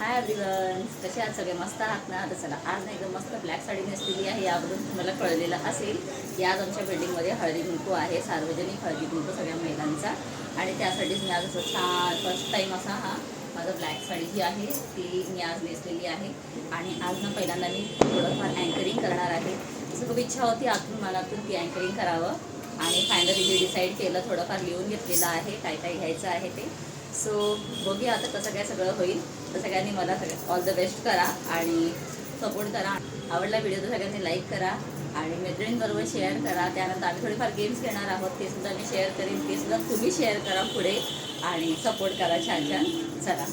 Hi everyone, कसे आहात सगळे? मस्त आहात ना? तर चला, आज ना एकदम मस्त ब्लॅक साडी नेसलेली आहे. यावरून तुम्हाला कळलेलं असेल की आज आमच्या बिल्डिंगमध्ये हळदी कुंकू आहे, सार्वजनिक हळदी कुंकू सगळ्या महिलांचा. आणि त्यासाठीच मी आज असं छान फर्स्ट टाईम असा माझं ब्लॅक साडी जी आहे ती मी आज नेसलेली आहे. आणि आज ना पहिल्यांदा मी थोडंफार अँकरिंग करणार आहे. असं खूप इच्छा होती आतून मनातून ती अँकरिंग करावं. आणि फायनली मी डिसाईड केलं, थोडंफार लिहून घेतलेलं आहे काय काय घ्यायचं आहे ते. सो बघूया आता कसं काय सगळं होईल. तर सगळ्यांनी मला ऑल द बेस्ट करा आणि सपोर्ट करा. आवडला व्हिडिओ तर सगळ्यांनी लाईक करा आणि मैत्रिणींबरोबर शेअर करा. त्यानंतर आम्ही थोडेफार गेम्स घेणार आहोत, ते सुद्धा मी शेअर करेन, ते सुद्धा तुम्ही शेअर करा पुढे आणि सपोर्ट करा छान छान. चला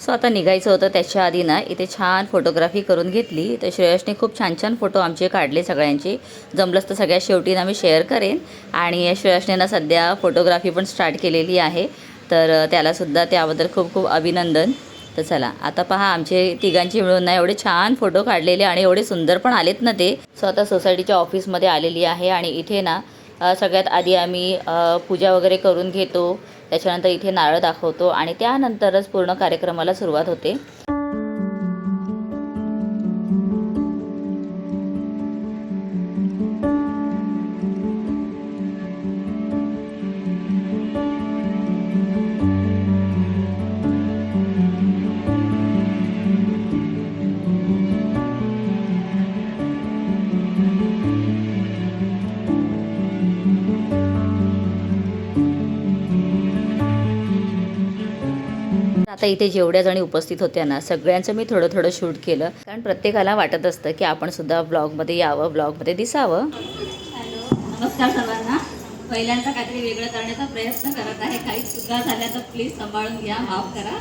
सो आता निघायचं होतं. त्याच्या आधी ना इथे छान फोटोग्राफी करून घेतली. तर श्रेयसने खूप छान छान फोटो आमचे काढले सगळ्यांचे. जमलंच तर सगळ्यात शेवटी ना मी शेअर करेन. आणि श्रेयसने ना सध्या फोटोग्राफी पण स्टार्ट केलेली आहे, तर त्यालासुद्धा त्याबद्दल खूप खूप अभिनंदन. तर चला आता पहा, आमचे तिघांचे मिळून ना एवढे छान फोटो काढलेले आणि एवढे सुंदर पण आलेत ना ते. सो आता सोसायटीच्या ऑफिसमध्ये आलेली आहे आणि इथे ना सगळ्यात आधी आम्ही पूजा वगैरे करून घेतो. त्याच्यानंतर इथे नारळ दाखवतो आणि त्यानंतरच पूर्ण कार्यक्रमाला सुरुवात होते. आता इथे जेवढ्या जणी उपस्थित होत्या ना सगळ्यांचं मी थोडं थोडं शूट केलं, कारण प्रत्येकाला वाटत असतं की आपण सुद्धा ब्लॉगमध्ये यावं, ब्लॉगमध्ये दिसावं. हॅलो, नमस्कार सर्वांना. पहिल्यांदा काहीतरी वेगळं करण्याचा प्रयत्न करत आहे. काही चुका झाल्या तर प्लीज सांभाळून घ्या, माफ करा.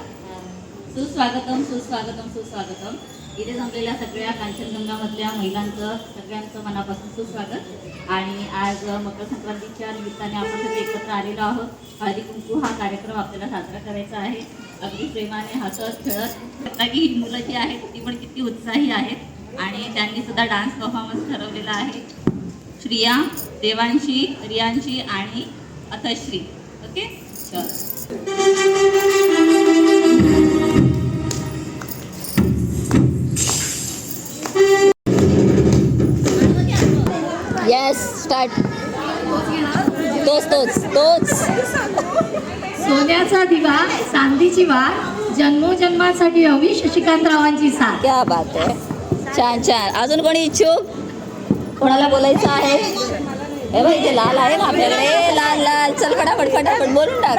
सुस्वागतम सुस्वागतम सुस्वागतम. इथे जमलेल्या सगळ्या कांचनगंगामधल्या महिलांचं सगळ्यांचं मनापासून सुस्वागत. आणि आज मकर संक्रांतीच्या निमित्ताने आपण सगळे एकत्र आलेलो आहोत. हळदी कुंकू हा कार्यक्रम आपल्याला साजरा करायचा आहे, अगदी प्रेमाने हसत खेळत. आता ही मुलं जी आहेत ती पण किती उत्साही आहेत आणि त्यांनी सुद्धा डान्स परफॉर्मन्स ठरवलेला आहे. श्रिया, देवांशी, रियांशी आणि अथश्री. Okay, yes start. तोच तोच तोच. सोन्याचा दिवा चांदीची वार, जन्मोजन्मासाठी हवी शशिकांतरावांची साथ. क्या बात आहे, छान छान. अजून कोणी इच्छुक? कोणाला बोलायचं आहे? हे बघ इथे लाल आहे ना आपल्याकडे, लाल लाल. चल फटाफट फटाफट बोलून टाक.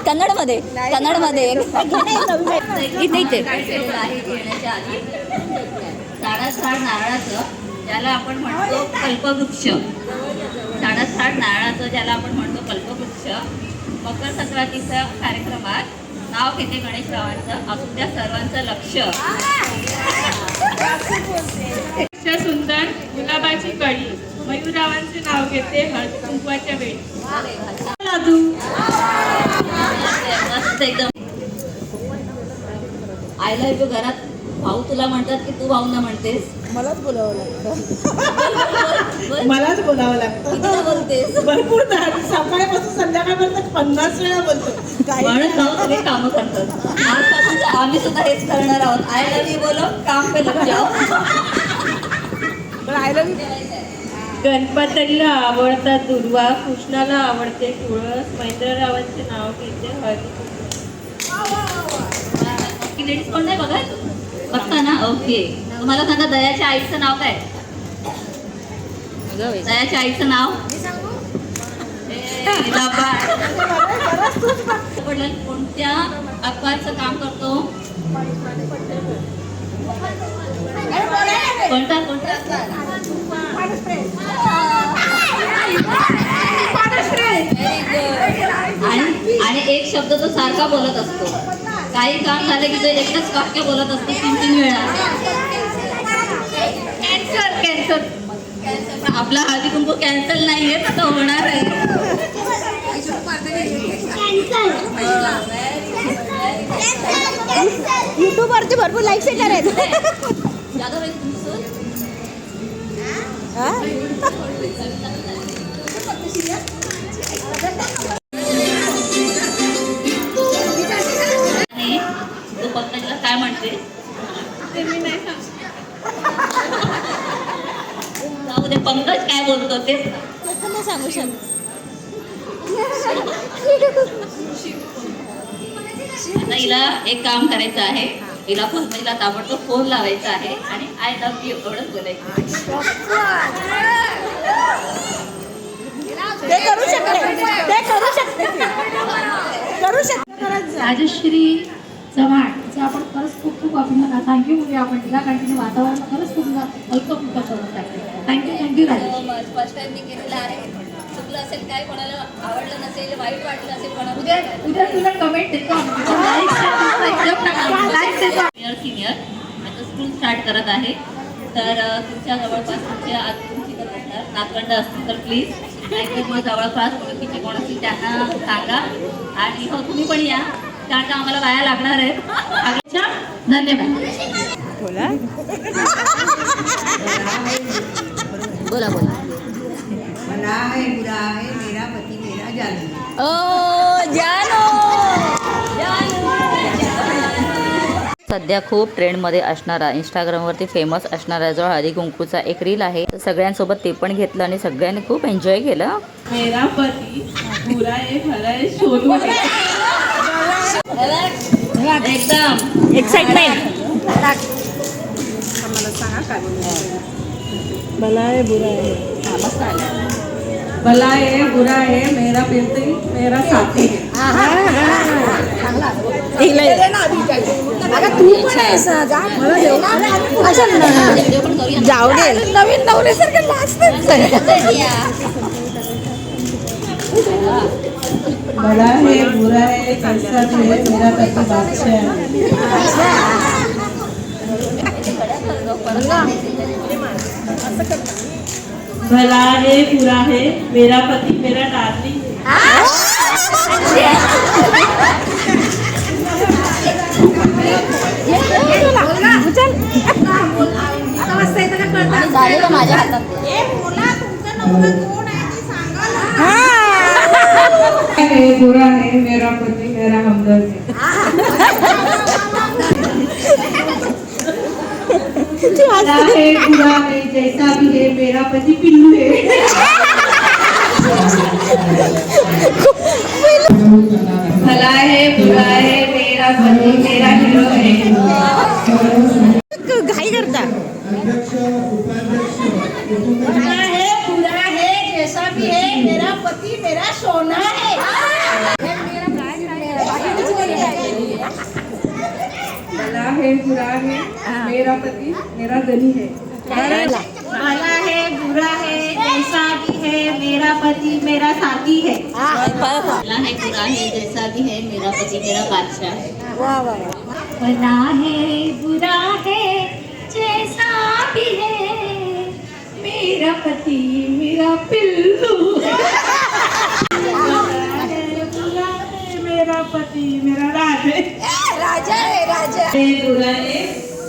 कन्नडमध्ये कन्नडमध्ये इथे इथे साडासाड नारळाचं ज्याला आपण म्हणतो कल्पवृक्ष, साडासाड नारळाचं ज्याला आपण म्हणतो कल्पवृक्ष, मकर संक्रांतीच्या कार्यक्रमात नाव घेते गणेशरावांचं. असू द्या सर्वांचं लक्ष. सुंदर गुलाबाची कळी, मयूररावांचे नाव घेते हळदी कुंकवाच्या वेळी. मस्त एकदम. आय लव्ह यू घरात भाऊ तुला म्हणतात की तू भाऊंना म्हणतेस? मलाच बोलावं लागतं. मलाच बोलावं लागतं. कितीदा बोलतेस? भरपूर सकाळपासून संध्याकाळपर्यंत 50 वेळा बोलतो. म्हणून भाऊ सगळे कामं करतात. आजपासून आम्ही सुद्धा हेच करणार आहोत. आय लव्ह यू बोलो, काम पे लग जाओ. पण आय लव्ह यू. गणपतीला आवडता दुर्वा, कृष्णाला आवडते तुळस, महेंद्ररावांचे नाव घेते हळदी की लेडीज कोण नाही बघत? बघता ना? ओके. तुम्हाला सांगा, दयाच्या आईचं नाव काय? दयाच्या आईचं नाव कोणत्या अपघातचं काम करतो? कोणता कोणता? आणि एक शब्द तो सारखा बोलत असतो. काही काम झालं की तो एकच वाक्य बोलत असतो 3-3 वेळा. Cancer cancer. आपला हळदी कुंकू कॅन्सल नाहीये, आता होणार आहे. युट्यूबवरती भरपूर लाईक्स येणार आहेत. जाधव आहे तुमचं? म्हणते ते मी नाही सांगू. जाऊ दे, पंकज काय बोलतो तेच नाही सांगू शकत. आता हिला एक काम करायचं आहे, हिला हिला ताबडतोब फोन लावायचा आहे आणि आय लव्ह यू एवढंच बोलायचं. ते करू शकते, ते करू शकते, करू शकते. राजश्री चव्हाण तिचं आपण खरंच खूप खूप अभिनंदन थँक्यू म्हणूया आपण तिला, कारण तिने वातावरण खरंच खूप अल्पफुल्क करून टाकलं. थँक्यू राजश्री. फर्स्ट टाइम मी केलेलं आहे, चुकलं असेल काय, कोणाला आवडलं नसेल, वाईट वाटलं असेल कोणाला. उद्या तुला कमेंट देतो सिनियर आता स्कूल स्टार्ट करत आहे, तर तुमच्या जवळपास तुमच्या तुमची नातवंड असतील तर प्लीज, नाहीतर मग जवळपास ओळखीचे कोण असतील त्यांना सांगा. आणि हो तुम्ही पण या, कारण का आम्हाला वाया लागणार आहेत. धन्यवाद. बोला बोला. भला है बुरा है मेरा पति मेरा जानू. ओ जानो. सध्या खूप ट्रेंडमध्ये असणारा, इंस्टाग्रामवरती फेमस असणारा जो हळदी कुंकूचा एक रील आहे, सगळ्यांसोबत ते पण घेतलं आणि सगळ्यांनी खूप एन्जॉय केलं. मेरा पती बुरा है भला है सोनू है. एकदम एक्साइटमेंट. भला है बुरा है, मस्त आलं. भला है बुरा है मेरा पति मेरा साथी है. अगं तू पण आहेस ना, जा मला देऊ व्हिडिओ पण करूया. जाऊ दे. नवीन नवऱ्यासारखं भला है बुरा है कैसा भी है मेरा पति बादशाह है. भला है बुरा है मेरा पति मेरा डार्लिंग है. झालेलं माझ्या हातात. है बुरा है मेरा पति मेरा हमदर्द है. भला है बुरा है जैसा भी है मेरा पति पिल्लू है. भला है बुरा है मेरा पति मेरा हीरो है. घाई करता. भला है बुरा है जैसा भी है मेरा पति मेरा सोना है. भला है बुरा है मेरा पति मेरा धनी है. भला है बुरा है जैसा भी है मेरा पति मेरा साथी है. भला है बुरा है जैसा भी है मेरा पति मेरा बादशाह है. भला है बुरा है जैसा भी है मेरा पति मेरा पिल्लू है. मेरा पति मेरा राजा है. बुरा है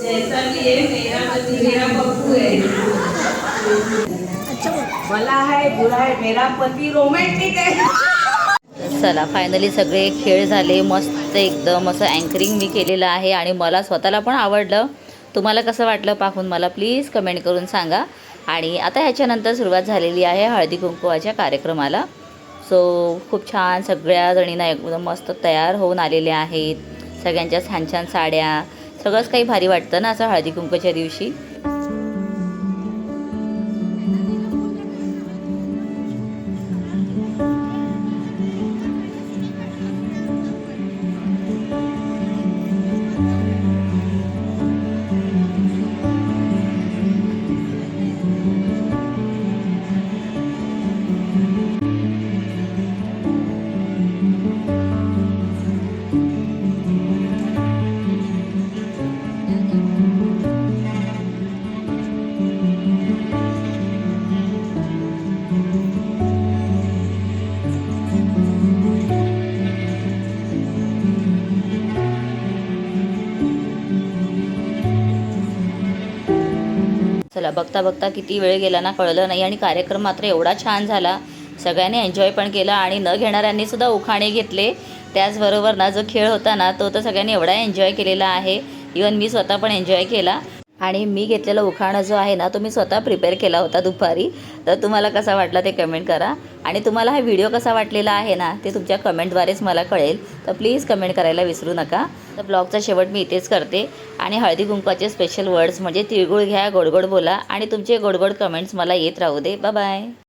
जैसा भी है मेरा पति मेरा पप्पू है. भला है बुरा है मेरा पति रोमॅन्टिक है. चला फायनली सगळे खेळ झाले, मस्त एकदम असं अँकरिंग मी केलेलं आहे आणि मला स्वतःला पण आवडलं. तुम्हाला कसं वाटलं पाहून मला प्लीज कमेंट करून सांगा. आणि आता ह्याच्यानंतर सुरुवात झालेली आहे हळदी कुंकवाच्या कार्यक्रमाला. सो खूप छान सगळ्या जणींना एकदम मस्त तयार होऊन आलेल्या आहेत, सगळ्यांच्या छान छान साड्या, सगळंच काही भारी वाटतं ना असं हळदी कुंकवाच्या दिवशी. चला बघता बघता किती वेळ गेला ना कळलं नाही. आणि कार्यक्रम मात्र एवढा छान झाला, सगळ्यांनी एन्जॉय पण केला आणि न घेणाऱ्यांनी सुद्धा उखाणे घेतले. त्याचबरोबर ना जो खेळ होता ना तो तर सगळ्यांनी एवढा एन्जॉय केलेला आहे. इवन मी स्वतः पण एन्जॉय केला. आणि मी घेतलेला उखाणा जो आहे ना तो मी स्वतः प्रिपेअर केला होता दुपारी. तर तुम्हाला कसा वाटला ते कमेंट करा. आणि तुम्हाला हा व्हिडिओ कसा वाटलेला आहे ना ते तुमच्या कमेंटद्वारेच मला कळेल. तर प्लीज कमेंट करायला विसरू नका. तर ब्लॉगचा शेवट मी इथेच करते. आणि हळदी कुंकवाचे स्पेशल वर्ड्स म्हणजे तिळगुळ घ्या, गोड गोड बोला आणि तुमचे गोड गोड कमेंट्स मला येत राहू दे. Bye bye.